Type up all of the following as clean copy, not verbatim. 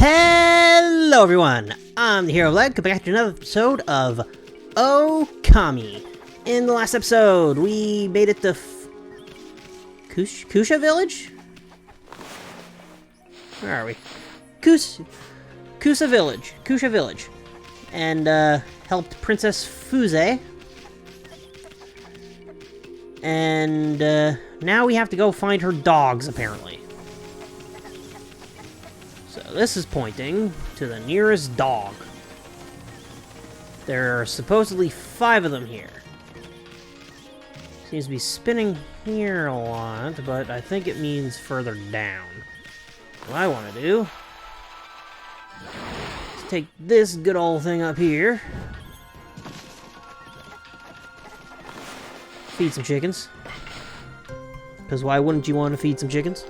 Hello everyone, I'm the Herooflead, coming back to another episode of Okami. In the last episode, we made it to Kusha Village? Where are we? Kusha Village. And helped Princess Fuse. And now we have to go find her dogs, apparently. So this is pointing to the nearest dog. There are supposedly 5 of them here. Seems to be spinning here a lot, but I think it means further down. What I want to do is take this good old thing up here. Feed some chickens. Because why wouldn't you want to feed some chickens?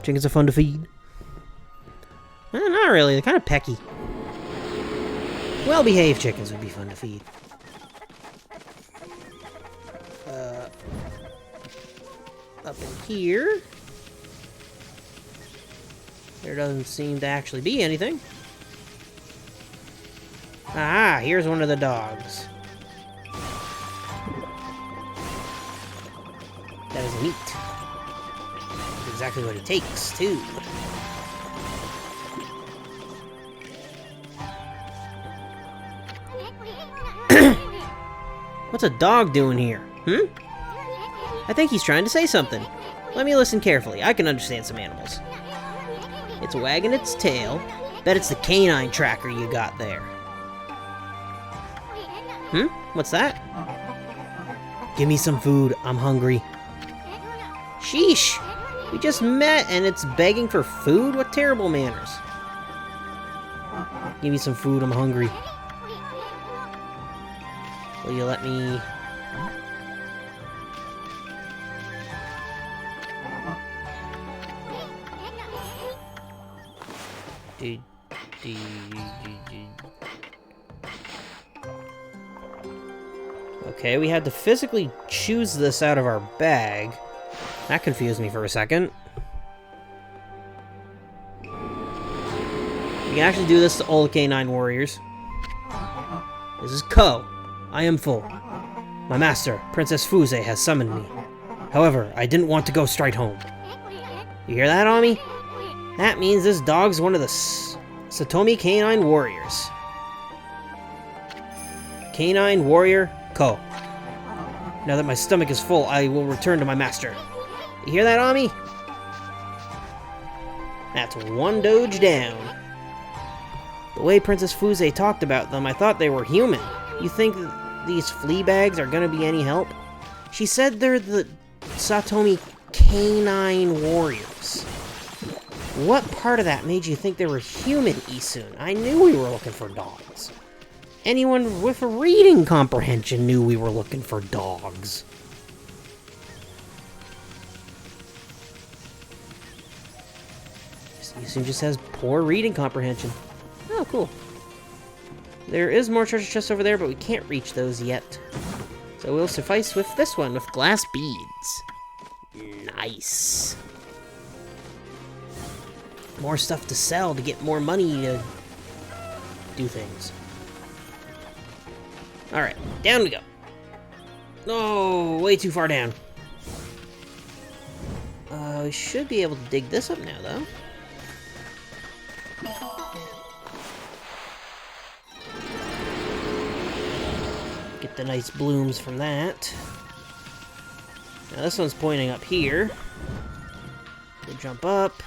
Chickens are fun to feed. Not really, they're kind of pecky. Well-behaved chickens would be fun to feed. Up in here. There doesn't seem to actually be anything. Ah, here's one of the dogs. That is neat. That's exactly what he takes, too. What's a dog doing here? I think he's trying to say something. Let me listen carefully. I can understand some animals. It's wagging its tail. Bet it's the canine tracker you got there. What's that? Give me some food. I'm hungry. Sheesh! We just met and it's begging for food? What terrible manners. Give me some food. I'm hungry. Will you let me... Okay, we had to physically choose this out of our bag. That confused me for a second. You can actually do this to all the Canine Warriors. This is Ko. I am full. My master, Princess Fuse, has summoned me. However, I didn't want to go straight home. You hear that, Ami? That means this dog's one of the Satomi Canine Warriors. Canine Warrior Ko. Now that my stomach is full, I will return to my master. You hear that, Ami? That's one doge down. The way Princess Fuse talked about them, I thought they were human. You think these flea bags are gonna be any help? She said they're the Satomi Canine Warriors. What part of that made you think they were human, Isun? I knew we were looking for dogs. Anyone with a reading comprehension knew we were looking for dogs. Isun just has poor reading comprehension. Oh, cool. There is more treasure chests over there, but we can't reach those yet. So we'll suffice with this one, with glass beads. Nice. More stuff to sell to get more money to do things. Alright, down we go. Oh, way too far down. We should be able to dig this up now, though. Get the nice blooms from that. Now this one's pointing up here. We'll jump up.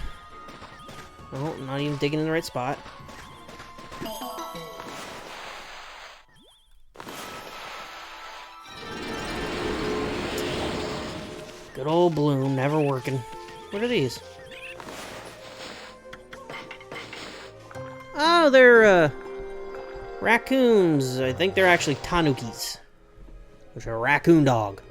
Oh, not even digging in the right spot. Good old bloom, never working. What are these? Oh, they're, raccoons. I think they're actually tanukis, which are a raccoon dog.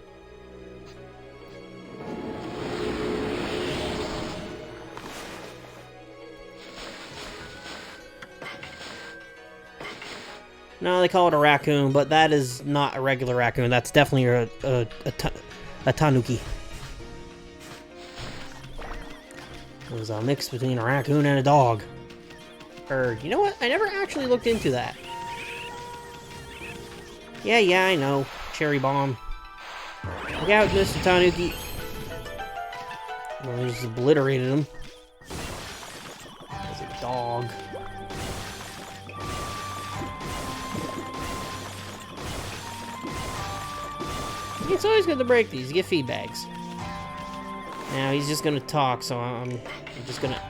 No, they call it a raccoon, but that is not a regular raccoon. That's definitely a tanuki. It was a mix between a raccoon and a dog. You know what? I never actually looked into that. Yeah, I know. Cherry bomb. Look out, Mr. Tanuki. Well, I just obliterated him. There's a dog. It's always good to break these. You get feedbacks. Now he's just gonna talk, so I'm just gonna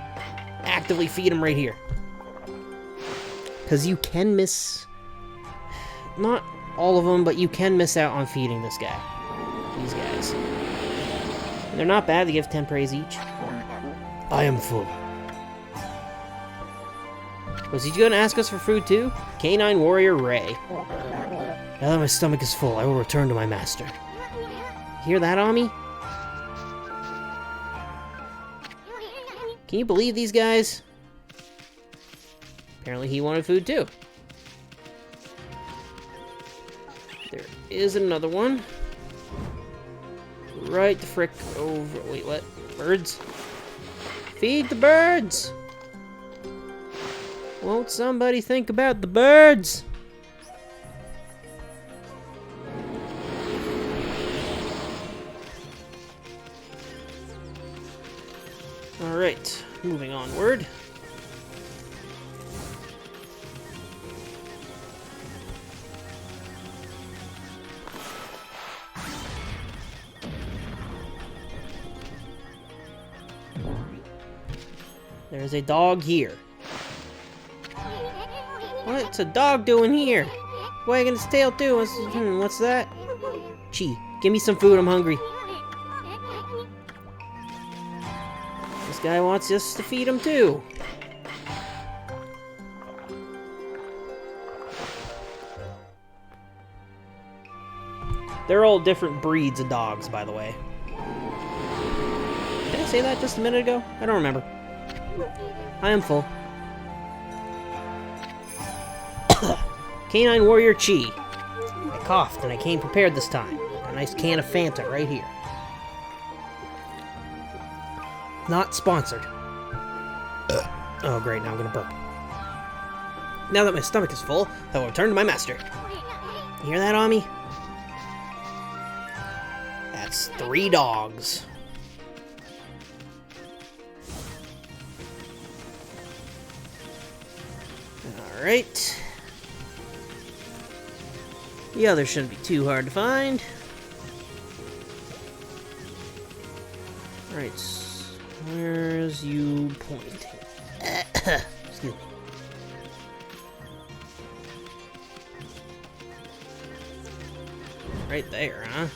actively feed him right here. Because you can miss... Not all of them, but you can miss out on feeding this guy. These guys. And they're not bad. They give 10 praise each. I am full. Was he gonna ask us for food too? Canine Warrior Ray. Now that my stomach is full, I will return to my master. Hear that, Ami? Can you believe these guys? Apparently he wanted food too. There is another one. Right the frick over... Wait, what? Birds? Feed the birds! Won't somebody think about the birds? Alright, moving onward. There's a dog here. What's a dog doing here? Wagging its tail too. What's that? Chi, give me some food, I'm hungry. This guy wants us to feed him too. They're all different breeds of dogs, by the way. Did I say that just a minute ago? I don't remember. I am full. Canine Warrior Chi. I coughed and I came prepared this time. A nice can of Fanta right here. Not sponsored. Oh great, now I'm gonna burp. Now that my stomach is full, I will return to my master. You hear that, Ami? That's 3 dogs. Alright. The others shouldn't be too hard to find. Alright, where's you pointing? Excuse me. Right there, huh?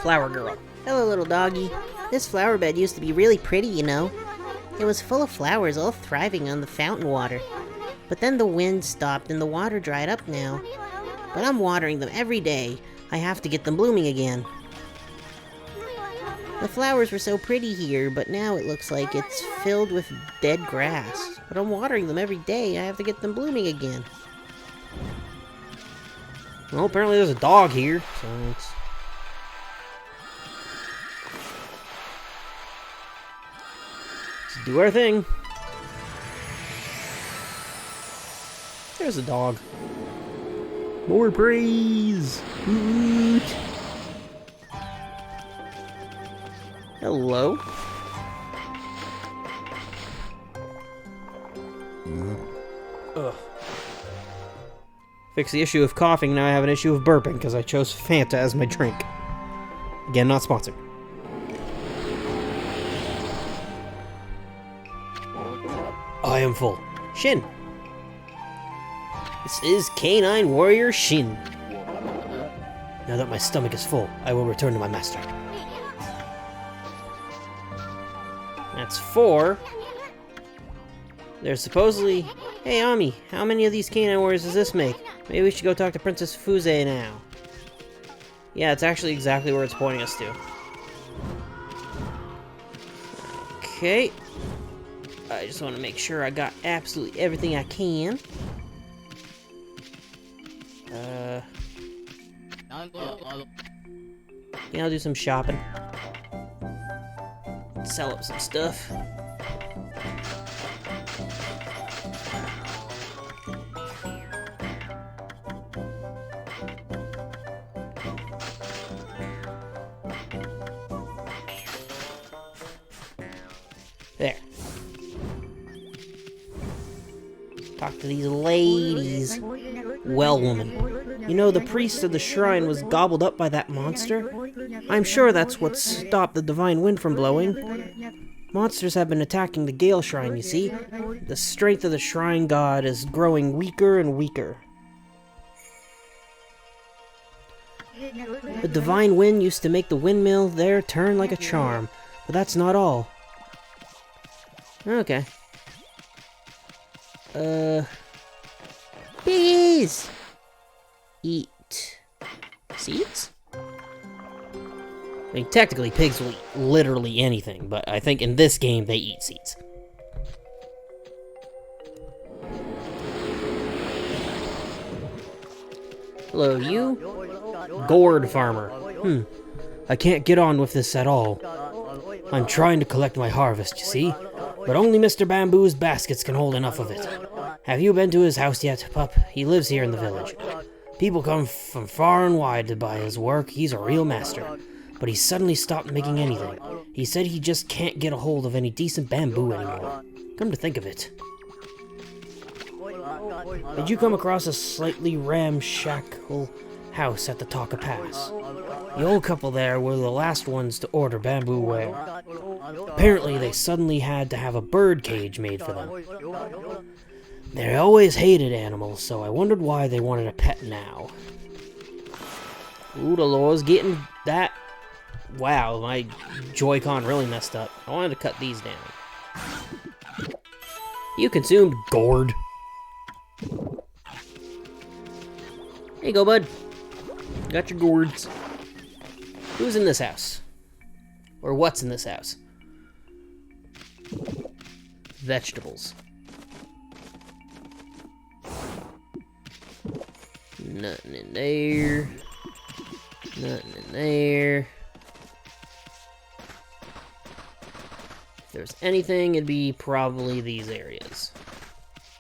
Flower girl. Hello, little doggy. This flower bed used to be really pretty, you know. It was full of flowers, all thriving on the fountain water. But then the wind stopped and the water dried up now. But I'm watering them every day. I have to get them blooming again. The flowers were so pretty here, but now it looks like it's filled with dead grass. But I'm watering them every day. I have to get them blooming again. Well, apparently there's a dog here, so let's do our thing. There's a dog. More praise! Woot. Hello. Ugh. Fix the issue of coughing, now I have an issue of burping because I chose Fanta as my drink. Again, not sponsored. I am full. Shin. This is Canine Warrior Shin. Now that my stomach is full, I will return to my master. That's 4. There's supposedly... Hey, Ami, how many of these Canine Warriors does this make? Maybe we should go talk to Princess Fuze now. Yeah, it's actually exactly where it's pointing us to. Okay. I just want to make sure I got absolutely everything I can. Yeah, I'll do some shopping. Sell up some stuff. There. Talk to these ladies. Well, woman, you know the priest of the shrine was gobbled up by that monster? I'm sure that's what stopped the divine wind from blowing. Monsters have been attacking the Gale Shrine, you see. The strength of the shrine god is growing weaker and weaker. The divine wind used to make the windmill there turn like a charm, but that's not all. Okay. Bees! Eat seeds? I mean, technically, pigs will eat literally anything, but I think in this game, they eat seeds. Hello, you? Gourd farmer. I can't get on with this at all. I'm trying to collect my harvest, you see? But only Mr. Bamboo's baskets can hold enough of it. Have you been to his house yet, pup? He lives here in the village. People come from far and wide to buy his work. He's a real master. But he suddenly stopped making anything. He said he just can't get a hold of any decent bamboo anymore. Come to think of it. Did you come across a slightly ramshackle house at the Taka Pass? The old couple there were the last ones to order bamboo ware. Apparently, they suddenly had to have a bird cage made for them. They always hated animals, so I wondered why they wanted a pet now. Ooh, the Lord's getting that. Wow, my Joy-Con really messed up. I wanted to cut these down. You consumed gourd. Here you go, bud. Got your gourds. Who's in this house? Or what's in this house? Vegetables. Nothing in there. Nothing in there. If there's anything, it'd be probably these areas.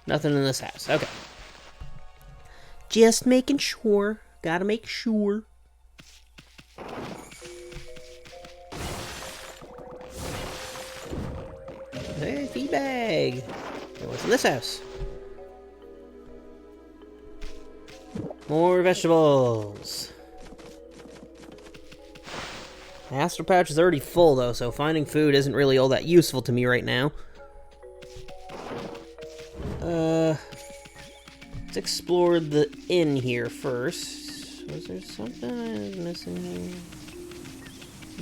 Nothing in this house. Okay. Just making sure. Gotta make sure. Hey, feedbag. What's in this house? More vegetables. The Astro Pouch is already full, though, so finding food isn't really all that useful to me right now. Let's explore the inn here first. Was there something I was missing here?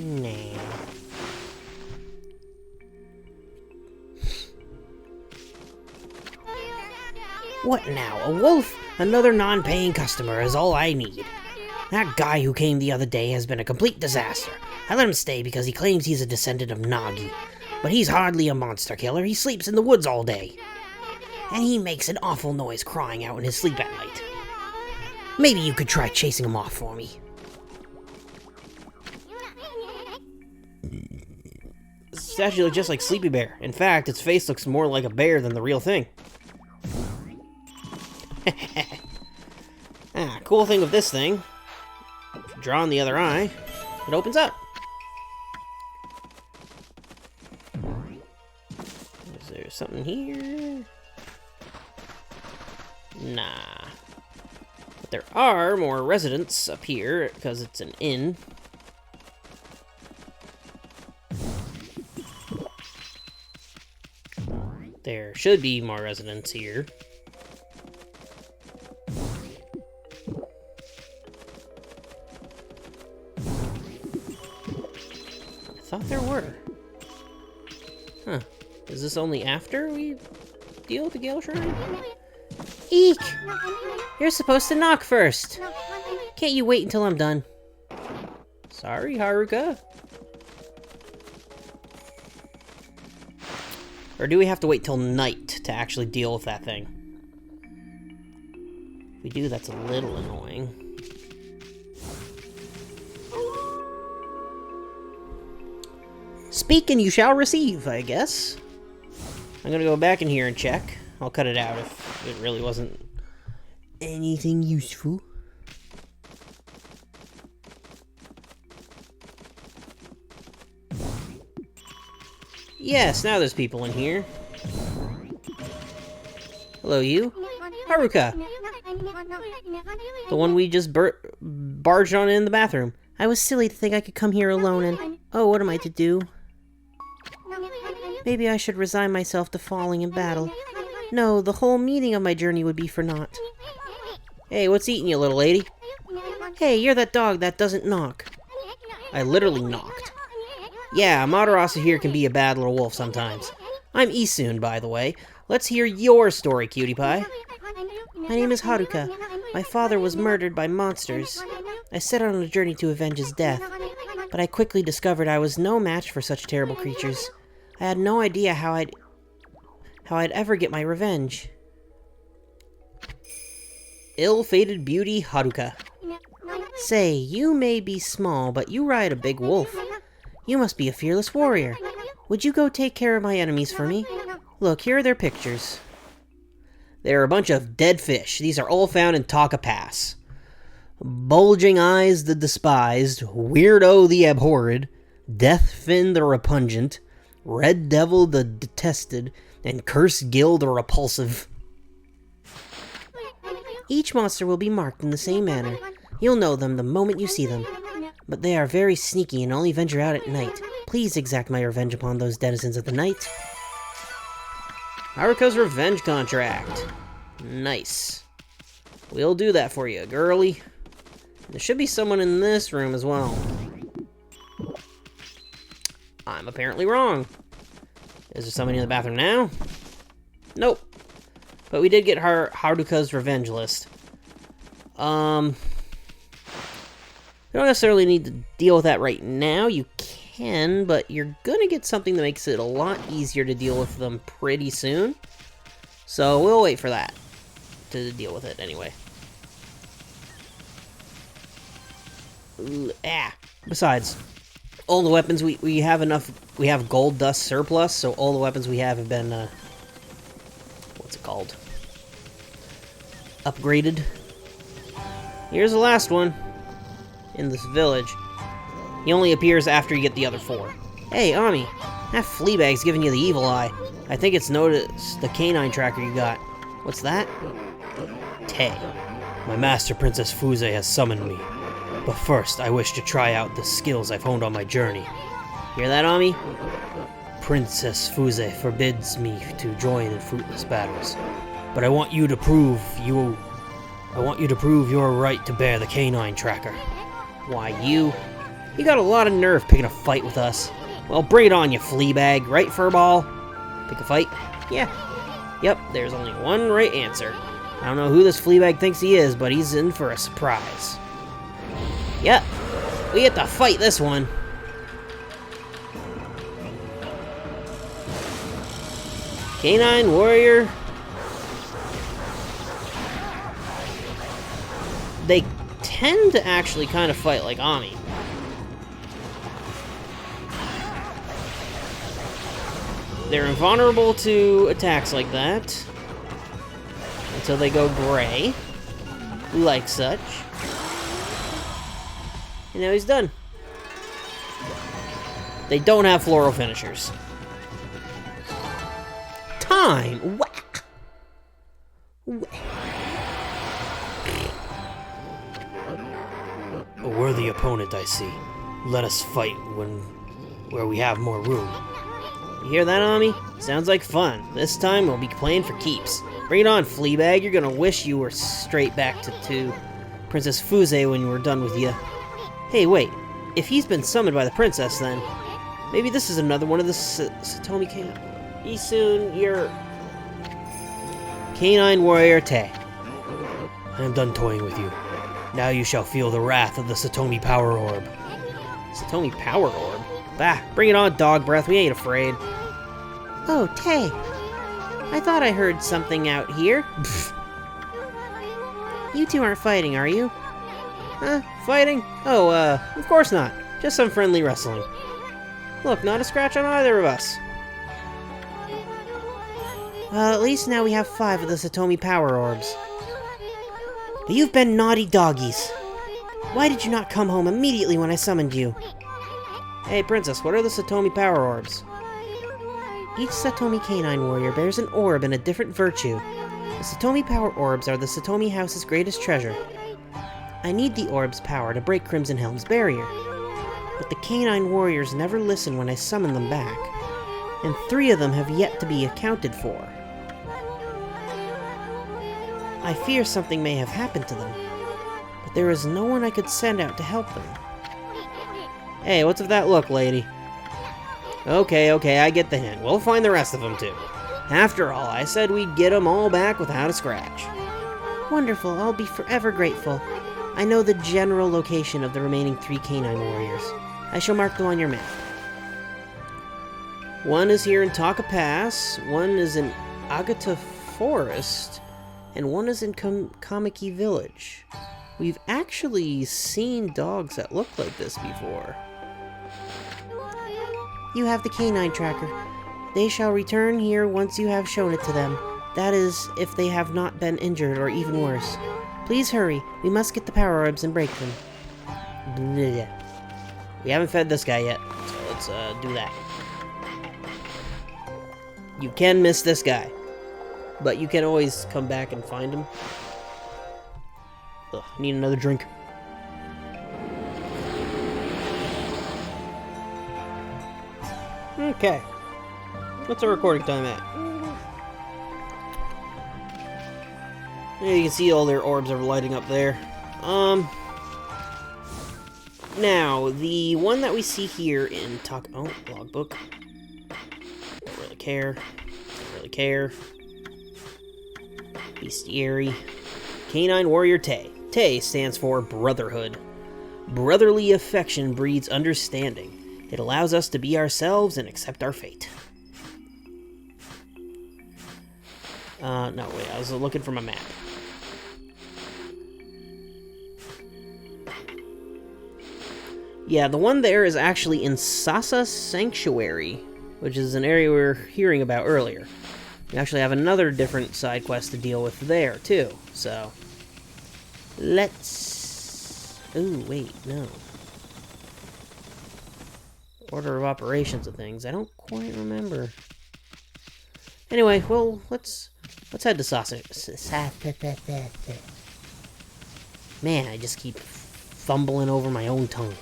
Nah. What now? A wolf? Another non-paying customer is all I need. That guy who came the other day has been a complete disaster. I let him stay because he claims he's a descendant of Nagi. But he's hardly a monster killer. He sleeps in the woods all day. And he makes an awful noise crying out in his sleep at night. Maybe you could try chasing him off for me. This actually looks just like Sleepy Bear. In fact, its face looks more like a bear than the real thing. Cool thing with this thing, if you draw on the other eye, it opens up. Is there something here? Nah. But there are more residents up here, because it's an inn. There should be more residents here. I thought there were. Huh. Is this only after we deal with the Gale Shrine? Eek! You're supposed to knock first. Can't you wait until I'm done? Sorry, Haruka. Or do we have to wait till night to actually deal with that thing? If we do, that's a little annoying. Speak and you shall receive, I guess. I'm gonna go back in here and check. I'll cut it out if it really wasn't anything useful. Yes, now there's people in here. Hello, you. Haruka. The one we just barged on in the bathroom. I was silly to think I could come here alone and... Oh, what am I to do? Maybe I should resign myself to falling in battle. No, the whole meaning of my journey would be for naught. Hey, what's eating you, little lady? Hey, you're that dog that doesn't knock. I literally knocked. Yeah, Madarasu here can be a bad little wolf sometimes. I'm Isun, by the way. Let's hear your story, cutie pie. My name is Haruka. My father was murdered by monsters. I set out on a journey to avenge his death, but I quickly discovered I was no match for such terrible creatures. I had no idea how I'd ever get my revenge. Ill-fated beauty Haruka. Say, you may be small, but you ride a big wolf. You must be a fearless warrior. Would you go take care of my enemies for me? Look, here are their pictures. They're a bunch of dead fish. These are all found in Taka Pass. Bulging Eyes the despised, Weirdo the abhorred, Deathfin the repugnant, Red Devil the detested, and Cursed Gill the repulsive. Each monster will be marked in the same manner. You'll know them the moment you see them. But they are very sneaky and only venture out at night. Please exact my revenge upon those denizens of the night. Haruka's revenge contract. Nice. We'll do that for you, girly. There should be someone in this room as well. I'm apparently wrong. Is there somebody in the bathroom now? Nope. But we did get Haruka's revenge list. You don't necessarily need to deal with that right now. You can, but you're gonna get something that makes it a lot easier to deal with them pretty soon. So we'll wait for that to deal with it anyway. Besides, all the weapons we have enough. We have gold dust surplus, so all the weapons we have been what's it called? Upgraded. Here's the last one in this village. He only appears after you get the other 4. Hey, Ami, that Fleabag's giving you the evil eye. I think it's noticed the canine tracker you got. What's that? Tay. My master Princess Fuze has summoned me. But first, I wish to try out the skills I've honed on my journey. Hear that, Ami? Princess Fuze forbids me to join in fruitless battles. But I want you to prove your right to bear the canine tracker. Why, you? You got a lot of nerve picking a fight with us. Well, bring it on, you Fleabag, right, Furball? Pick a fight? Yeah. Yep, there's only one right answer. I don't know who this Fleabag thinks he is, but he's in for a surprise. Yep, we get to fight this one. Canine Warrior. They tend to actually kind of fight like Ami. They're invulnerable to attacks like that until they go gray, like such. And now he's done. They don't have floral finishers. Time! Whack! A worthy opponent, I see. Let us fight where we have more room. You hear that, Ami? Sounds like fun. This time we'll be playing for keeps. Bring it on, Fleabag. You're gonna wish you were straight back to Princess Fuze when we're done with you. Hey, wait. If he's been summoned by the princess, then maybe this is another one of the Satomi Canine. Isun, you're Canine Warrior Tay. I am done toying with you. Now you shall feel the wrath of the Satomi Power Orb. Satomi Power Orb? Bah, bring it on, dog breath. We ain't afraid. Oh, Tay. I thought I heard something out here. You two aren't fighting, are you? Huh? Fighting? Oh, of course not. Just some friendly wrestling. Look, not a scratch on either of us. Well, at least now we have 5 of the Satomi Power Orbs. But you've been naughty doggies. Why did you not come home immediately when I summoned you? Hey, Princess, what are the Satomi Power Orbs? Each Satomi Canine Warrior bears an orb and a different virtue. The Satomi Power Orbs are the Satomi House's greatest treasure. I need the orb's power to break Crimson Helm's barrier. But the Canine Warriors never listen when I summon them back, and 3 of them have yet to be accounted for. I fear something may have happened to them, but there is no one I could send out to help them. Hey, what's with that look, lady? Okay, I get the hint. We'll find the rest of them, too. After all, I said we'd get them all back without a scratch. Wonderful, I'll be forever grateful. I know the general location of the remaining 3 Canine Warriors. I shall mark them on your map. One is here in Taka Pass, one is in Agata Forest, and one is in Kamiki Village. We've actually seen dogs that look like this before. You have the canine tracker. They shall return here once you have shown it to them. That is, if they have not been injured or even worse. Please hurry. We must get the power orbs and break them. Blech. We haven't fed this guy yet, so let's do that. You can miss this guy, but you can always come back and find him. Ugh, I need another drink. Okay. What's our recording time at? Yeah, you can see all their orbs are lighting up there. Now, the one that we see here in logbook. Don't really care. Don't really care. Bestiary. Canine Warrior Tay. Tay stands for Brotherhood. Brotherly affection breeds understanding. It allows us to be ourselves and accept our fate. No, wait, I was looking for my map. Yeah, the one there is actually in Sasa Sanctuary, which is an area we were hearing about earlier. We actually have another different side quest to deal with there, too, so... Let's... Ooh, wait, no. Order of operations of things. I don't quite remember. Anyway, well, let's head to Sasa. Man, I just keep fumbling over my own tongue.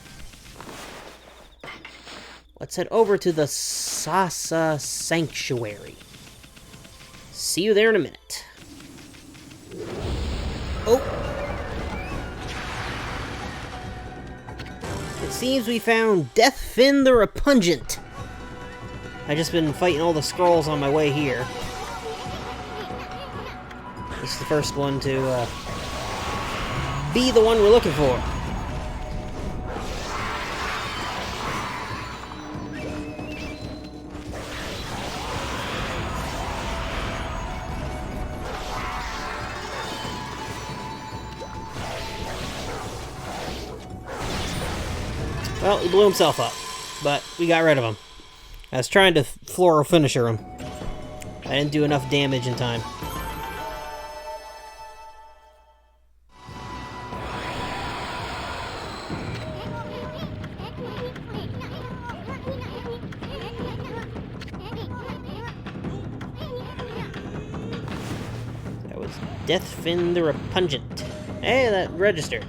Let's head over to the Sasa Sanctuary. See you there in a minute. Oh! It seems we found Deathfin the Repugnant. I just been fighting all the scrolls on my way here. This is the first one to be the one we're looking for. Well, he blew himself up, but we got rid of him. I was trying to floral finisher him. I didn't do enough damage in time. That was Deathfin the Repugnant. Hey, that registered.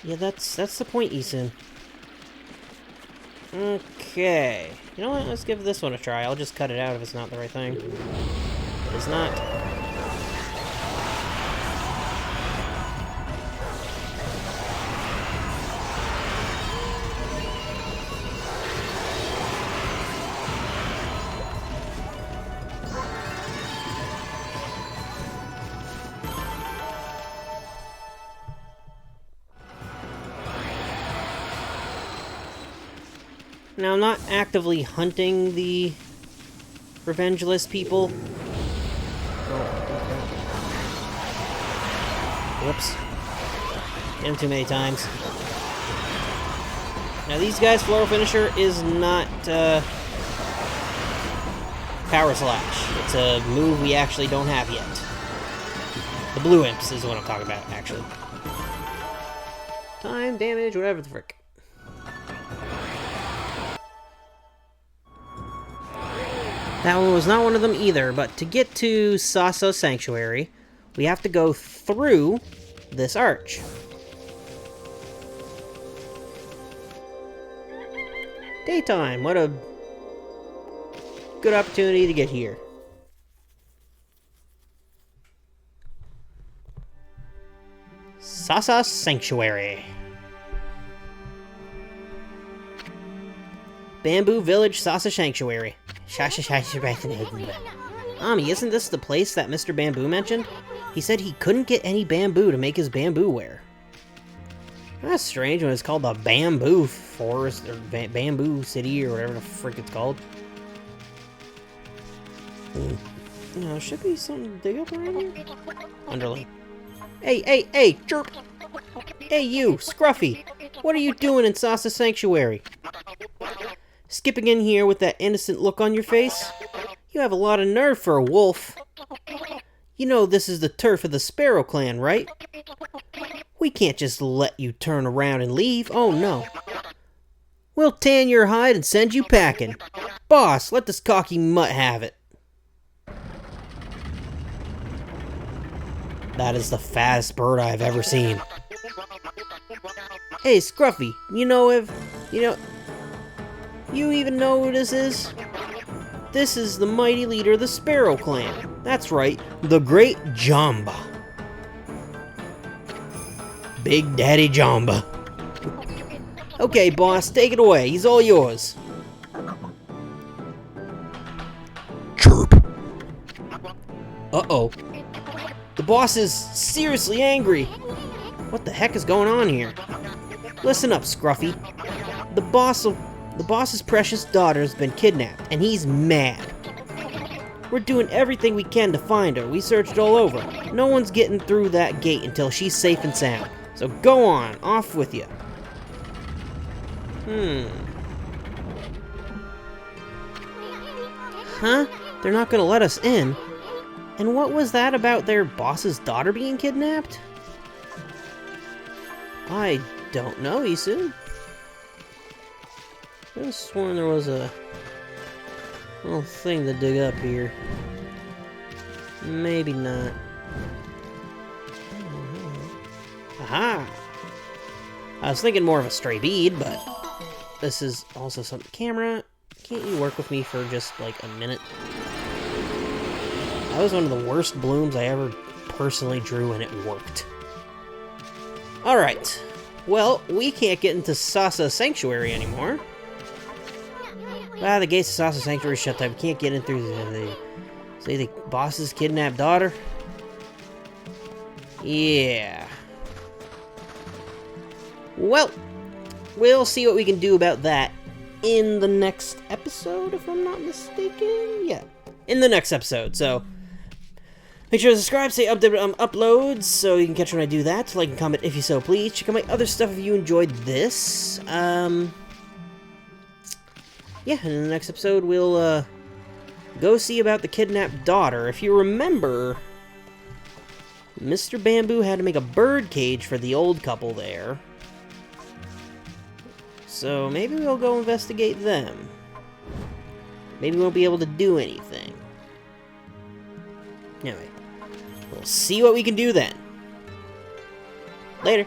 Yeah, that's the point, Eason. Okay. You know what? Let's give this one a try. I'll just cut it out if it's not the right thing. It is not. Now, I'm not actively hunting the Revengeless people. Whoops. Hit him too many times. Now, these guys' Floral Finisher is not Power Slash. It's a move we actually don't have yet. The Blue Imps is what I'm talking about, actually. Time, damage, whatever the frick. That one was not one of them either, but to get to Sasa Sanctuary, we have to go through this arch. Daytime, what a good opportunity to get here. Sasa Sanctuary. Bamboo Village, Sasa Sanctuary. Ami, isn't this the place that Mr. Bamboo mentioned? He said he couldn't get any bamboo to make his bamboo wear. That's strange when it's called the Bamboo Forest, or Bamboo City, or whatever the frick it's called. You know, should be something to dig up around here. Underling. Hey, chirp! Hey you, Scruffy! What are you doing in Sasa Sanctuary? Skipping in here with that innocent look on your face? You have a lot of nerve for a wolf. You know this is the turf of the Sparrow Clan, right? We can't just let you turn around and leave. Oh no. We'll tan your hide and send you packing. Boss, let this cocky mutt have it. That is the fattest bird I've ever seen. Hey, Scruffy, you even know who this is? This is the mighty leader of the Sparrow Clan. That's right, the Great Jamba. Big Daddy Jamba. Okay, boss, take it away. He's all yours. Chirp. Uh-oh. The boss is seriously angry. What the heck is going on here? Listen up, Scruffy. The boss's precious daughter has been kidnapped, and he's mad. We're doing everything we can to find her. We searched all over. No one's getting through that gate until she's safe and sound. So go on, off with you. Huh? They're not gonna let us in? And what was that about their boss's daughter being kidnapped? I don't know, Isu. I could have sworn there was a little thing to dig up here. Maybe not. Aha! I was thinking more of a stray bead, but this is also some camera. Can't you work with me for just like a minute? That was one of the worst blooms I ever personally drew, and it worked. Alright. Well, we can't get into Sasa Sanctuary anymore. The gates of Sasa Sanctuary shut down. We can't get in through the boss's kidnapped daughter. Yeah. Well, we'll see what we can do about that in the next episode, if I'm not mistaken. Yeah, in the next episode. So make sure to subscribe, say update uploads, so you can catch when I do that. Like and comment if you so please. Check out my other stuff if you enjoyed this. Yeah, and in the next episode, we'll, go see about the kidnapped daughter. If you remember, Mr. Bamboo had to make a bird cage for the old couple there. So maybe we'll go investigate them. Maybe we won't be able to do anything. Anyway, we'll see what we can do then. Later.